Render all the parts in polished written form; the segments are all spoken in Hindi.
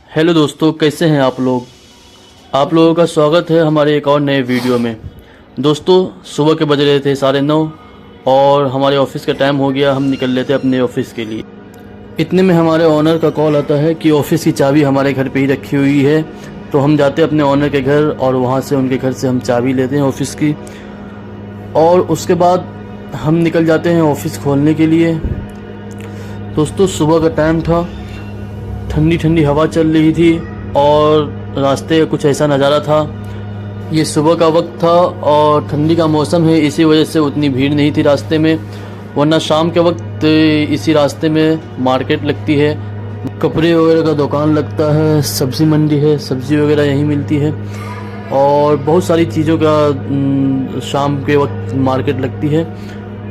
हेलो दोस्तों, कैसे हैं आप लोग। आप लोगों का स्वागत है हमारे एक और नए वीडियो में। दोस्तों, सुबह के बज रहे थे 9:30 और हमारे ऑफिस का टाइम हो गया। हम निकल लेते अपने ऑफिस के लिए। इतने में हमारे ओनर का कॉल आता है कि ऑफिस की चाबी हमारे घर पे ही रखी हुई है। तो हम जाते हैं अपने ओनर के घर और वहाँ से उनके घर से हम चाबी लेते हैं ऑफिस की। और उसके बाद हम निकल जाते हैं ऑफिस खोलने के लिए। दोस्तों, सुबह का टाइम था, ठंडी ठंडी हवा चल रही थी और रास्ते का कुछ ऐसा नज़ारा था। ये सुबह का वक्त था और ठंडी का मौसम है, इसी वजह से उतनी भीड़ नहीं थी रास्ते में। वरना शाम के वक्त इसी रास्ते में मार्केट लगती है, कपड़े वगैरह का दुकान लगता है, सब्ज़ी मंडी है, सब्ज़ी वगैरह यहीं मिलती है और बहुत सारी चीज़ों का शाम के वक्त मार्केट लगती है।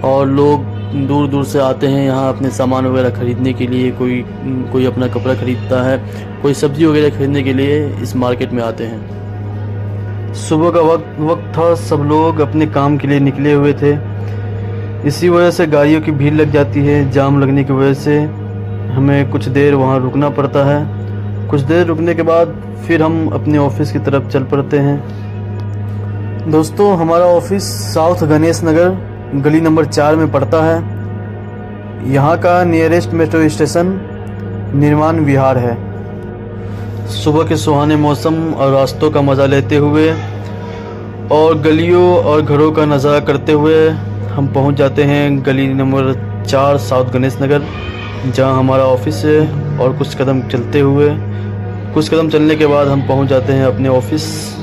और लोग दूर दूर से आते हैं यहाँ अपने सामान वगैरह ख़रीदने के लिए। कोई अपना कपड़ा ख़रीदता है, कोई सब्ज़ी वगैरह ख़रीदने के लिए इस मार्केट में आते हैं। सुबह का वक्त था, सब लोग अपने काम के लिए निकले हुए थे। इसी वजह से गाड़ियों की भीड़ लग जाती है। जाम लगने की वजह से हमें कुछ देर वहाँ रुकना पड़ता है। कुछ देर रुकने के बाद फिर हम अपने ऑफिस की तरफ चल पड़ते हैं। दोस्तों, हमारा ऑफिस साउथ गणेश नगर गली नंबर 4 में पड़ता है। यहाँ का नियरेस्ट मेट्रो स्टेशन निर्माण विहार है। सुबह के सुहाने मौसम और रास्तों का मज़ा लेते हुए और गलियों और घरों का नज़ारा करते हुए हम पहुँच जाते हैं गली नंबर 4 साउथ गणेश नगर, जहाँ हमारा ऑफिस है। और कुछ कदम चलने के बाद हम पहुँच जाते हैं अपने ऑफिस।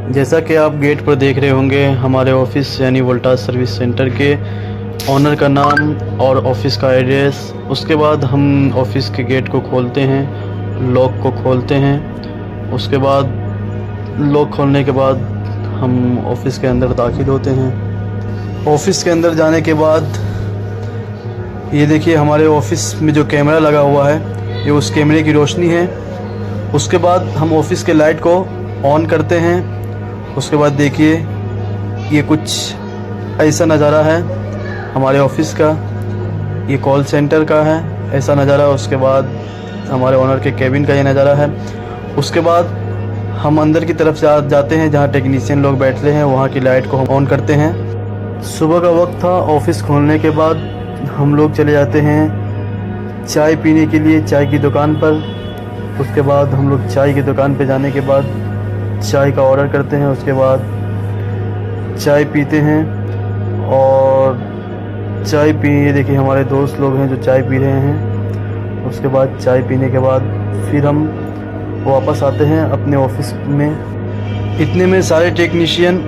जैसा कि आप गेट पर देख रहे होंगे, हमारे ऑफिस यानी वोल्टास सर्विस सेंटर के ऑनर का नाम और ऑफिस का एड्रेस। उसके बाद हम ऑफिस के गेट को खोलते हैं, लॉक को खोलते हैं। उसके बाद लॉक खोलने के बाद हम ऑफिस के अंदर दाखिल होते हैं। ऑफिस के अंदर जाने के बाद ये देखिए, हमारे ऑफिस में जो कैमरा लगा हुआ है, ये उस कैमरे की रोशनी है। उसके बाद हम ऑफिस के लाइट को ऑन करते हैं। उसके बाद देखिए, ये कुछ ऐसा नज़ारा है हमारे ऑफिस का। ये कॉल सेंटर का है ऐसा नज़ारा। उसके बाद हमारे ओनर के केबिन का ये नज़ारा है। उसके बाद हम अंदर की तरफ जाते हैं जहाँ टेक्नीशियन लोग बैठते हैं, वहाँ की लाइट को हम ऑन करते हैं। सुबह का वक्त था। ऑफिस खोलने के बाद हम लोग चले जाते हैं चाय पीने के लिए चाय की दुकान पर। उसके बाद हम लोग चाय की दुकान पे जाने के बाद चाय का ऑर्डर करते हैं। उसके बाद चाय पीते हैं और चाय ये देखिए, हमारे दोस्त लोग हैं जो चाय पी रहे हैं। उसके बाद चाय पीने के बाद फिर हम वापस आते हैं अपने ऑफिस में। इतने में सारे टेक्नीशियन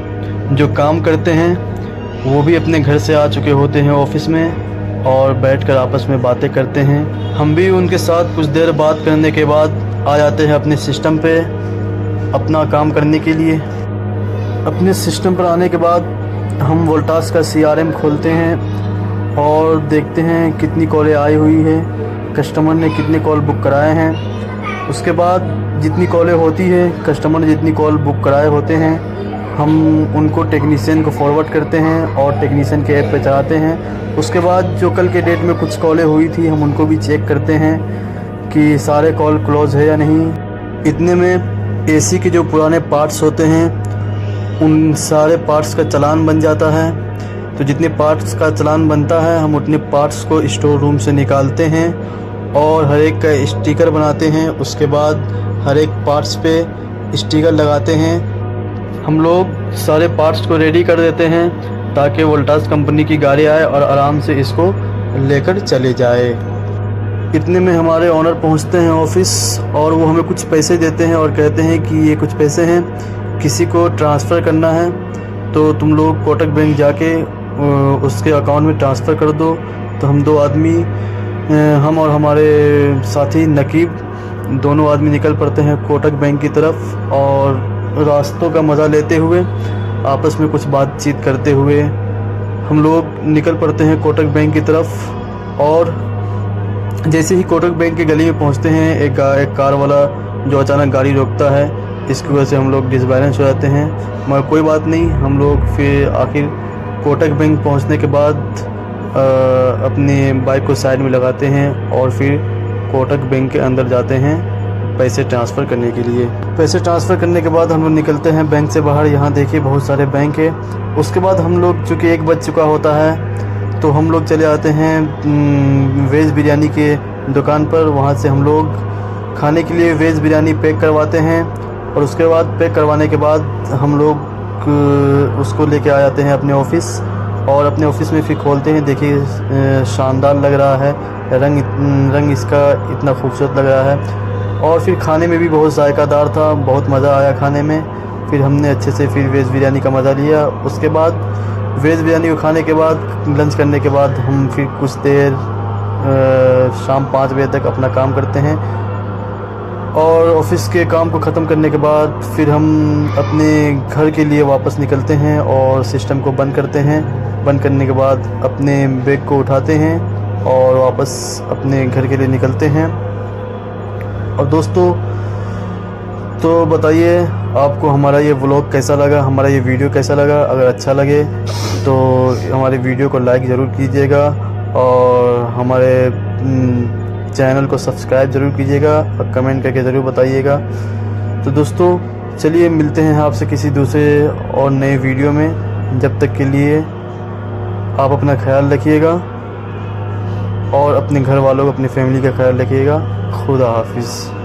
जो काम करते हैं वो भी अपने घर से आ चुके होते हैं ऑफिस में और बैठकर आपस में बातें करते हैं। हम भी उनके साथ कुछ देर बात करने के बाद आ जाते हैं अपने सिस्टम पे अपना काम करने के लिए। अपने सिस्टम पर आने के बाद हम वोल्टास का CRM खोलते हैं और देखते हैं कितनी कॉलें आई हुई है, कस्टमर ने कितने कॉल बुक कराए हैं। उसके बाद जितनी कॉलें होती है, कस्टमर ने जितनी कॉल बुक कराए होते हैं, हम उनको टेक्नीशियन को फॉरवर्ड करते हैं और टेक्नीशियन के ऐप पे चलाते हैं। उसके बाद जो कल के डेट में कुछ कॉलें हुई थी, हम उनको भी चेक करते हैं कि सारे कॉल क्लोज है या नहीं। इतने में AC के जो पुराने पार्ट्स होते हैं, उन सारे पार्ट्स का चालान बन जाता है। तो जितने पार्ट्स का चालान बनता है, हम उतने पार्ट्स को स्टोर रूम से निकालते हैं और हर एक का स्टिकर बनाते हैं। उसके बाद हर एक पार्ट्स पे स्टिकर लगाते हैं। हम लोग सारे पार्ट्स को रेडी कर देते हैं ताकि वोल्टास कंपनी की गाड़ी आए और आराम से इसको लेकर चले जाए। इतने में हमारे ओनर पहुंचते हैं ऑफिस और वो हमें कुछ पैसे देते हैं और कहते हैं कि ये कुछ पैसे हैं, किसी को ट्रांसफ़र करना है तो तुम लोग कोटक बैंक जाके उसके अकाउंट में ट्रांसफ़र कर दो। तो हम दो आदमी, हम और हमारे साथी नकीब, दोनों आदमी निकल पड़ते हैं कोटक बैंक की तरफ और रास्तों का मज़ा लेते हुए, आपस में कुछ बातचीत करते हुए हम लोग निकल पड़ते हैं कोटक बैंक की तरफ। और जैसे ही कोटक बैंक के गली में पहुंचते हैं, एक कार वाला जो अचानक गाड़ी रोकता है, इसकी वजह से हम लोग डिसबैलेंस हो जाते हैं। मगर कोई बात नहीं, हम लोग फिर आखिर कोटक बैंक पहुंचने के बाद अपनी बाइक को साइड में लगाते हैं और फिर कोटक बैंक के अंदर जाते हैं पैसे ट्रांसफ़र करने के लिए। पैसे ट्रांसफ़र करने के बाद हम लोग निकलते हैं बैंक से बाहर। यहाँ देखिए बहुत सारे बैंक है। उसके बाद हम लोग, चूँकि 1 बज चुका होता है, तो हम लोग चले आते हैं वेज बिरयानी के दुकान पर। वहाँ से हम लोग खाने के लिए वेज बिरयानी पैक करवाते हैं और उसके बाद पैक करवाने के बाद हम लोग उसको लेके आ जाते हैं अपने ऑफ़िस और अपने ऑफ़िस में फिर खोलते हैं। देखिए शानदार लग रहा है, रंग इसका इतना खूबसूरत लग रहा है और फिर खाने में भी बहुत जायकादार था, बहुत मज़ा आया खाने में। फिर हमने अच्छे से फिर वेज बिरयानी का मज़ा लिया। उसके बाद वेज बिरयानी को खाने के बाद, लंच करने के बाद हम फिर कुछ देर शाम 5 बजे तक अपना काम करते हैं और ऑफ़िस के काम को ख़त्म करने के बाद फिर हम अपने घर के लिए वापस निकलते हैं और सिस्टम को बंद करते हैं। बंद करने के बाद अपने बैग को उठाते हैं और वापस अपने घर के लिए निकलते हैं। और दोस्तों, तो बताइए आपको हमारा ये व्लॉग कैसा लगा, हमारा ये वीडियो कैसा लगा। अगर अच्छा लगे तो हमारे वीडियो को लाइक ज़रूर कीजिएगा और हमारे चैनल को सब्सक्राइब ज़रूर कीजिएगा और कमेंट करके ज़रूर बताइएगा। तो दोस्तों चलिए मिलते हैं आपसे किसी दूसरे और नए वीडियो में। जब तक के लिए आप अपना ख्याल रखिएगा और अपने घर वालों, अपनी फैमिली का ख्याल रखिएगा। खुदा हाफिज़।